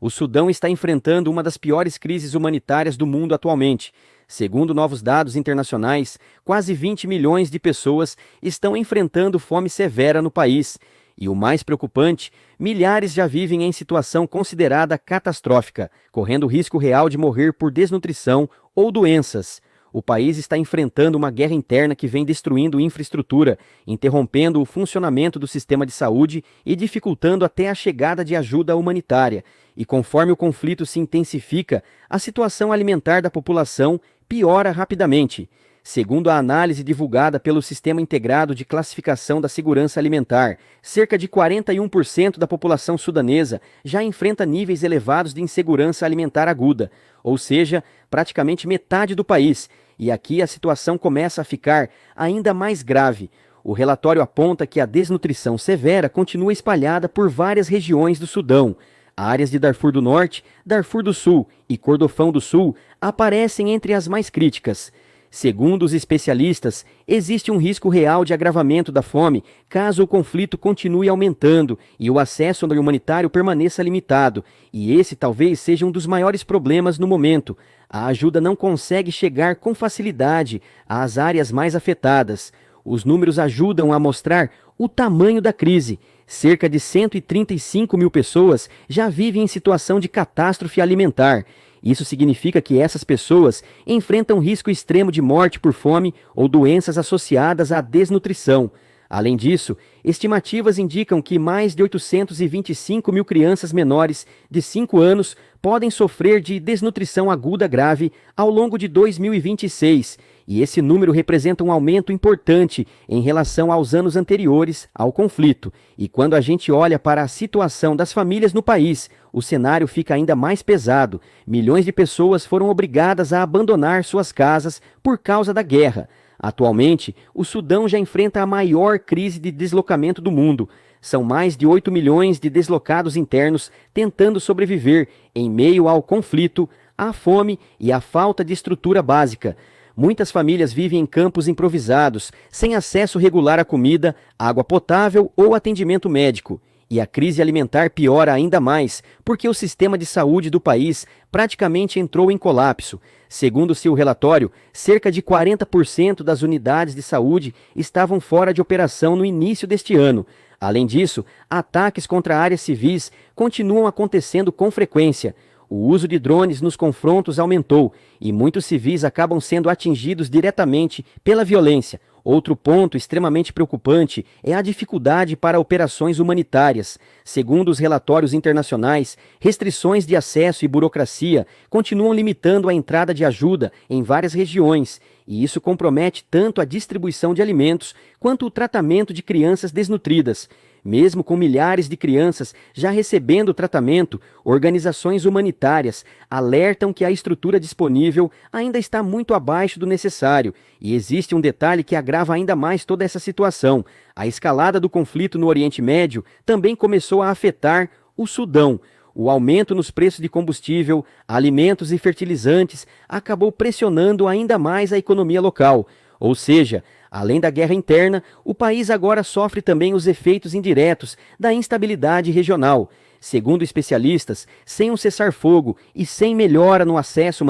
O Sudão está enfrentando uma das piores crises humanitárias do mundo atualmente. Segundo novos dados internacionais, quase 20 milhões de pessoas estão enfrentando fome severa no país. E o mais preocupante, milhares já vivem em situação considerada catastrófica, correndo risco real de morrer por desnutrição ou doenças. O país está enfrentando uma guerra interna que vem destruindo infraestrutura, interrompendo o funcionamento do sistema de saúde e dificultando até a chegada de ajuda humanitária. E conforme o conflito se intensifica, a situação alimentar da população piora rapidamente. Segundo a análise divulgada pelo Sistema Integrado de Classificação da Segurança Alimentar, cerca de 41% da população sudanesa já enfrenta níveis elevados de insegurança alimentar aguda, ou seja, praticamente metade do país, e aqui a situação começa a ficar ainda mais grave. O relatório aponta que a desnutrição severa continua espalhada por várias regiões do Sudão. Áreas de Darfur do Norte, Darfur do Sul e Kordofão do Sul aparecem entre as mais críticas. Segundo os especialistas, existe um risco real de agravamento da fome caso o conflito continue aumentando e o acesso humanitário permaneça limitado, e esse talvez seja um dos maiores problemas no momento. A ajuda não consegue chegar com facilidade às áreas mais afetadas. Os números ajudam a mostrar o tamanho da crise. Cerca de 135 mil pessoas já vivem em situação de catástrofe alimentar. Isso significa que essas pessoas enfrentam risco extremo de morte por fome ou doenças associadas à desnutrição. Além disso, estimativas indicam que mais de 825 mil crianças menores de 5 anos podem sofrer de desnutrição aguda grave ao longo de 2026, e esse número representa um aumento importante em relação aos anos anteriores ao conflito. E quando a gente olha para a situação das famílias no país, o cenário fica ainda mais pesado. Milhões de pessoas foram obrigadas a abandonar suas casas por causa da guerra. Atualmente, o Sudão já enfrenta a maior crise de deslocamento do mundo. São mais de 8 milhões de deslocados internos tentando sobreviver em meio ao conflito, à fome e à falta de estrutura básica. Muitas famílias vivem em campos improvisados, sem acesso regular à comida, água potável ou atendimento médico. E a crise alimentar piora ainda mais, porque o sistema de saúde do país praticamente entrou em colapso. Segundo seu relatório, cerca de 40% das unidades de saúde estavam fora de operação no início deste ano. Além disso, ataques contra áreas civis continuam acontecendo com frequência. O uso de drones nos confrontos aumentou e muitos civis acabam sendo atingidos diretamente pela violência. Outro ponto extremamente preocupante é a dificuldade para operações humanitárias. Segundo os relatórios internacionais, restrições de acesso e burocracia continuam limitando a entrada de ajuda em várias regiões, e isso compromete tanto a distribuição de alimentos quanto o tratamento de crianças desnutridas. Mesmo com milhares de crianças já recebendo tratamento, organizações humanitárias alertam que a estrutura disponível ainda está muito abaixo do necessário. E existe um detalhe que agrava ainda mais toda essa situação. A escalada do conflito no Oriente Médio também começou a afetar o Sudão. O aumento nos preços de combustível, alimentos e fertilizantes acabou pressionando ainda mais a economia local. Ou seja, além da guerra interna, o país agora sofre também os efeitos indiretos da instabilidade regional. Segundo especialistas, sem um cessar-fogo e sem melhora no acesso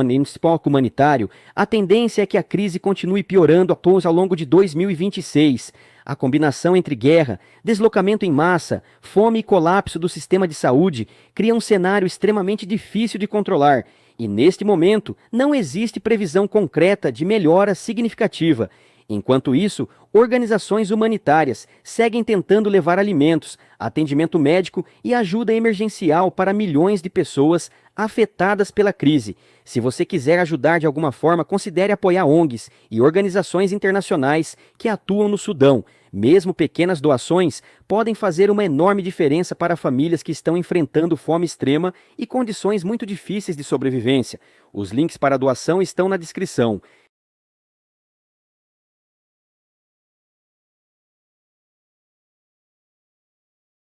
humanitário, a tendência é que a crise continue piorando ao longo de 2026. A combinação entre guerra, deslocamento em massa, fome e colapso do sistema de saúde cria um cenário extremamente difícil de controlar. E neste momento, não existe previsão concreta de melhora significativa. Enquanto isso, organizações humanitárias seguem tentando levar alimentos, atendimento médico e ajuda emergencial para milhões de pessoas afetadas pela crise. Se você quiser ajudar de alguma forma, considere apoiar ONGs e organizações internacionais que atuam no Sudão. Mesmo pequenas doações podem fazer uma enorme diferença para famílias que estão enfrentando fome extrema e condições muito difíceis de sobrevivência. Os links para a doação estão na descrição.